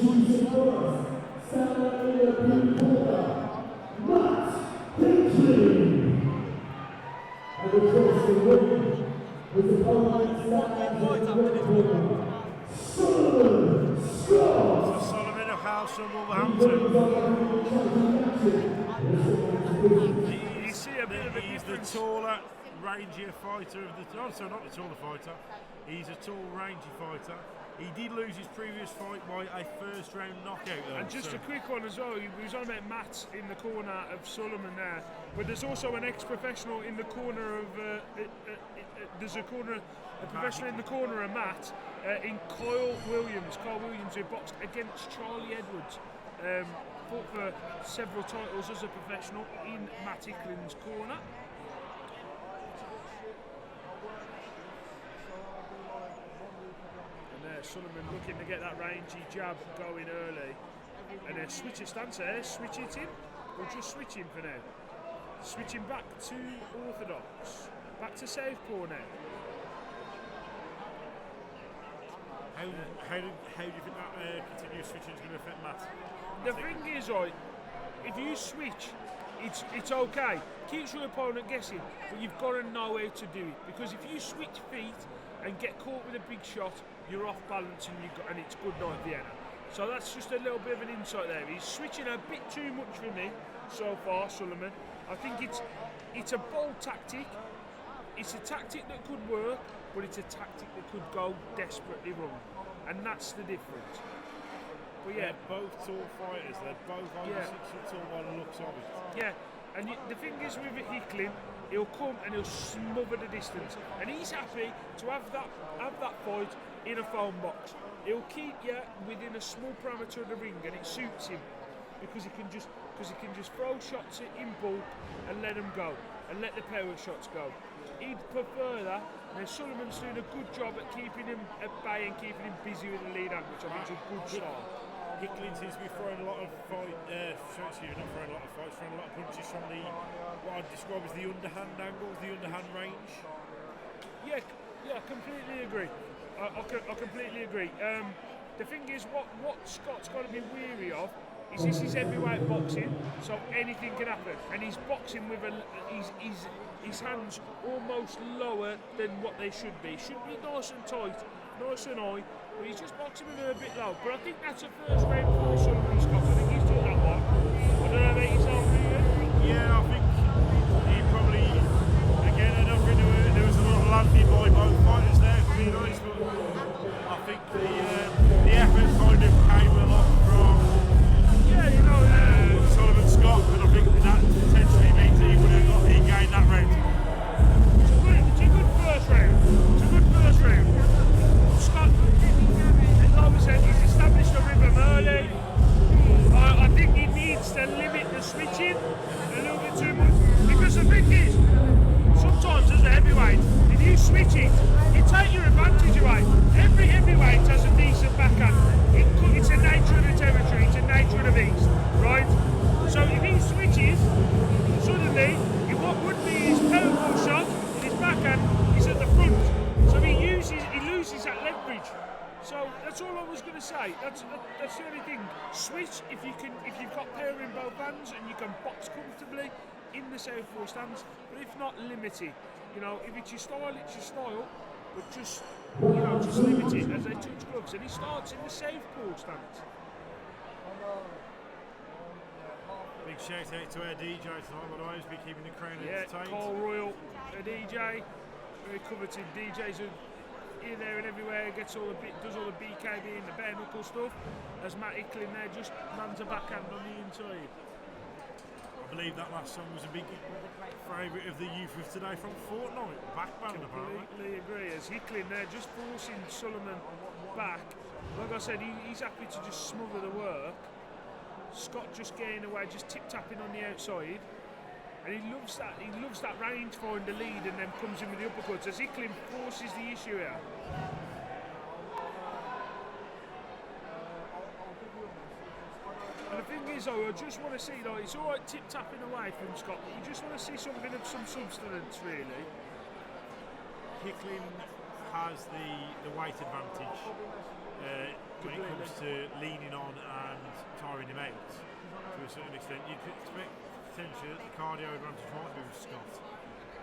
Introducing us, Stanley Matt Hicklin. And across the ring, his opponent stands in red corner, Solomon Scott. Solomon of House from Wolverhampton. You see a bit of a difference. He's the taller, rangier fighter of the... Oh, sorry, not the taller fighter. He's a tall, rangy fighter. He did lose his previous fight by a first-round knockout, though. And just a quick one as well, he was on about Matt in the corner of Solomon there, but there's also an ex-professional in the corner of... there's a professional in the corner of Matt, in Kyle Williams. Kyle Williams, who boxed against Charlie Edwards. Fought for several titles as a professional in Matt Hicklin's corner. Solomon looking to get that rangy jab going early, and switch his stance there, switch it in, or just switching for now. Switching back to orthodox, back to southpaw now. How do you think that continuous switching is going to affect Matt? The thing is, right, if you switch, it's okay. Keeps your opponent guessing, but you've got to know how to do it, because if you switch feet and get caught with a big shot, you're off balance and it's good night Vienna. So that's just a little bit of an insight there. He's switching a bit too much for me so far, Solomon. I think it's a bold tactic. It's a tactic that could work, but it's a tactic that could go desperately wrong. And that's the difference. But yeah, they're both tall fighters. They're both over 6 foot tall by the looks of it. Yeah, and the thing is with Hicklin, he'll come and he'll smother the distance, and he's happy to have that fight in a phone box. He'll keep you within a small parameter of the ring, and it suits him because he can just throw shots in bulk and let them go, and let the power shots go. He'd prefer that. Now Solomon's doing a good job at keeping him at bay and keeping him busy with the lead hand, which I think is a good start. Hicklin seems to be throwing a lot of throwing a lot of punches from the what I'd describe as the underhand angles, the underhand range. Yeah, completely agree. I completely agree. The thing is, what Scott's got to be weary of is this is heavyweight boxing, so anything can happen. And he's boxing with his hands almost lower than what they should be. Should be nice and tight, nice and high, but he's just boxing with them a bit low. But I think that's a first round for Solomon Scott. I think he's doing that one. I don't know about yourself, do you? Yeah, I think he probably, again, I don't think there was a lot of landing by both fighters there, to be honest, but I think the effort kind of came a lot from Solomon Scott, and I think that potentially means he gained that round. It's a good first round. Scott, like we said, he's established a rhythm early. I think he needs to limit the switching a little bit too much, because the thing is, sometimes as a heavyweight, if you switch it, you take your advantage away. Every heavyweight has a decent backhand. It's a nature of the territory, it's a nature of the beast, right? So if he switches, suddenly, what would be his powerful shot, his backhand, is at the front. So he loses that leverage. So that's all I was going to say. That's the only thing. Switch if you've got power in both hands and you can box comfortably in the southpaw stance. But if not, limit it. If it's your style, it's your style. But just limit it as they touch gloves. And he starts in the southpaw stance. Big shout out to our DJ tonight, but I've been keeping the crowd entertained. Cole Royal, a DJ, very coveted DJs who here, there and everywhere, does all the BKB and the bare knuckle stuff. As Matt Hicklin there just lands a backhand on the inside. I believe that last song was a big favourite of the youth of today from Fortnite. Backbone, apparently. Completely agree. As Hicklin there just forcing Solomon back. Like I said, he's happy to just smother the work. Scott just getting away, just tip-tapping on the outside. And he loves that range find the lead and then comes in with the uppercuts. As Hicklin forces the issue here. And the thing is, though, I just want to see, it's all right tip-tapping away from Scott, but you just want to see something of some substance, really. Hicklin has the weight advantage when it comes to leaning on and tiring him out to a certain extent. You could expect potentially that the cardio advantage might be with Scott,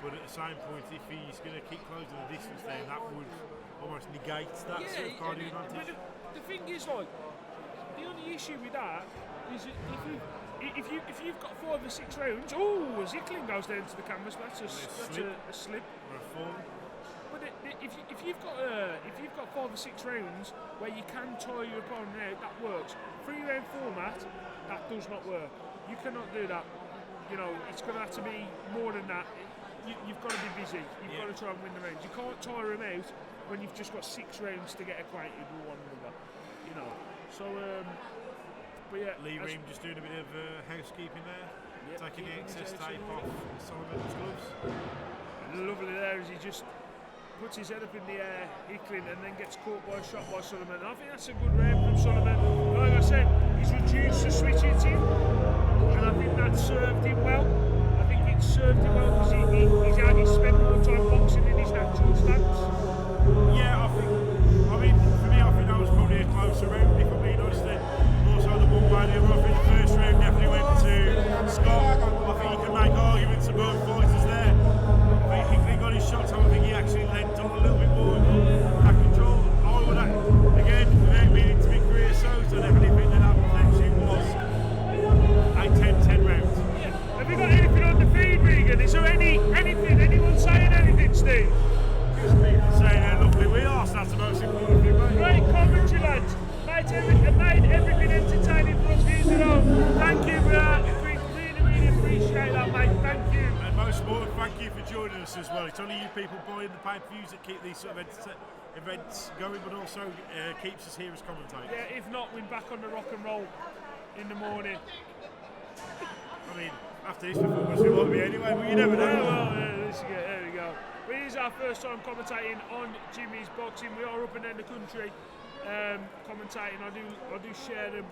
but at the same point, if he's going to keep closing the distance, then that would almost negate that sort of cardio advantage. The thing is, like, the only issue with that is that if you've got 5 or 6 rounds, as Hicklin goes down to the canvas, that's a slip or a fall. But if you've got 5 or 6 rounds where you can tire your opponent out, that works. 3-round format, that does not work. You cannot do that. You know, it's going to have to be more than that. You've got to be busy. You've got to try and win the rounds. You can't tire them out when you've just got 6 rounds to get acquainted with one another. You know. So, but yeah. Lee Ream just doing a bit of housekeeping there, taking the excess tape off Solomon's gloves. Lovely there as he just puts his head up in the air, Hicklin, and then gets caught by a shot by Solomon. And I think that's a good round from Solomon. Like I said, he's reduced the switch hitting, and I think that served him well. I think it served him well because he's spent more time boxing in his natural stance. Yeah, I mean, for me, I think that was probably a closer round, if I'm being honest. Also, the one by the other, I think the first round definitely went to Scott. I think you can make arguments for both fighters there. I think Hicklin got his shots on. I think he actually lent on a little bit more back control. I would, again, without meaning to be creosote, I definitely think that potentially was a 10-10 round. Yeah. Have you got anything on the feed, Regan? Is there anyone saying anything, Steve? Just people saying how lovely we are, so that's the most important thing, mate. Great commentary, lads. Made everything entertaining for us viewers at home. Thank you for that. We really appreciate that, mate. Thank you. And most important, thank you for joining us as well. It's only you people buying the pay-per-views that keep these sort of events going, but also keeps us here as commentators. Yeah, if not, we're back on the rock and roll in the morning. I mean, after this performance, we might be anyway, but you never know. There we go. But it is our first time commentating on Jimmy's Boxing. We are up and down the country commentating. I do share them,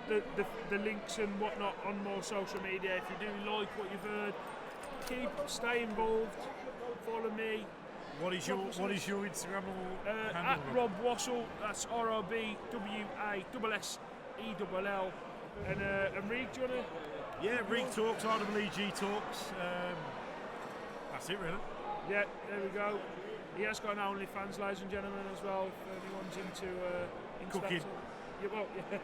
the links and whatnot on my social media. If you do like what you've heard, stay involved. Follow me. What is your Instagram handle? At Rob Wassell. That's ROBWASSELL. And Reeg, do you wanna? Yeah, Reeg Talks, RWEG Talks. That's it, really. Yeah, there we go. He has got an OnlyFans, ladies and gentlemen, as well. If anyone's into cooking. Yeah, well, yeah.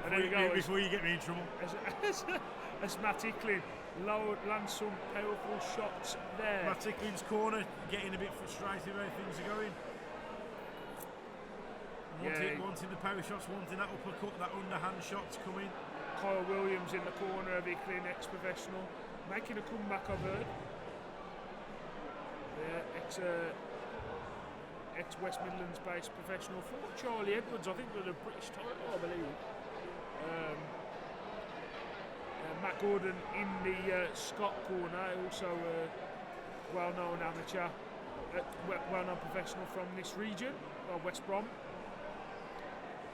And there you go. Before you get me in trouble. As Matt Hicklin lands some powerful shots there. Matt Hicklin's corner, getting a bit frustrated where things are going. Wanting the power shots, wanting that uppercut, that underhand shot to come in. Kyle Williams in the corner of Hicklin, ex-professional, making a comeback, I've heard. Ex-West Midlands based professional for Charlie Edwards, I think with a British title, I believe. Matt Gordon in the Scott corner, also a well-known amateur, well-known professional from this region, West Brom,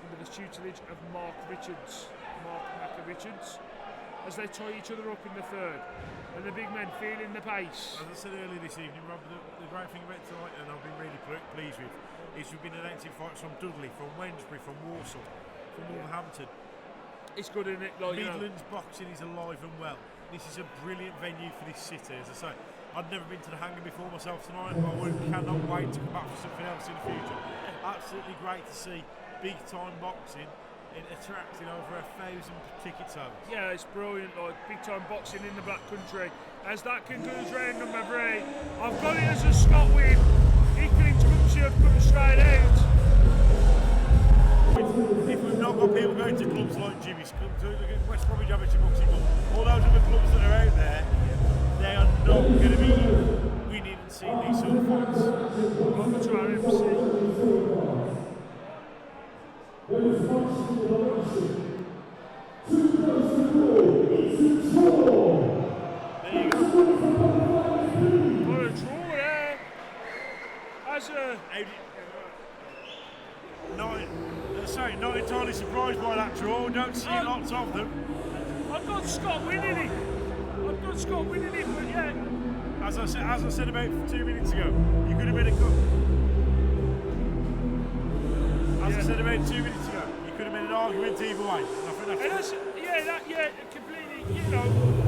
under the tutelage of Mark Macker Richards, as they tie each other up in the third, and the big men feeling the pace. As I said earlier this evening, Rob, the great thing about tonight, and I've been really pleased with, is we've been announcing fights from Dudley, from Wednesbury, from Warsaw, from Wolverhampton. It's good, isn't it? Like, Midlands boxing is alive and well. This is a brilliant venue for this city, as I say. I'd never been to the Hangar before myself tonight, but I cannot wait to come back for something else in the future. Absolutely great to see big time boxing attracting over 1,000 ticket sales. Yeah, it's brilliant, like big time boxing in the Black Country. As that concludes round number 3, I've got it as a Scott win. Hicklin to come straight out. If we've not got people going to clubs like Jimmy's Club, to West Bromwich Amateur Boxing Club, all those other clubs that are out there, they are not going to be winning and seeing these sort of fights. Over to our MC. There you go. What a draw there. Not entirely surprised by that draw. Don't see lots of them. I've got Scott winning it. But yeah. As I said about 2 minutes ago, you could have been a good. As I said about 2 minutes ago, you could have been an argument either way. And that's, completely. You know.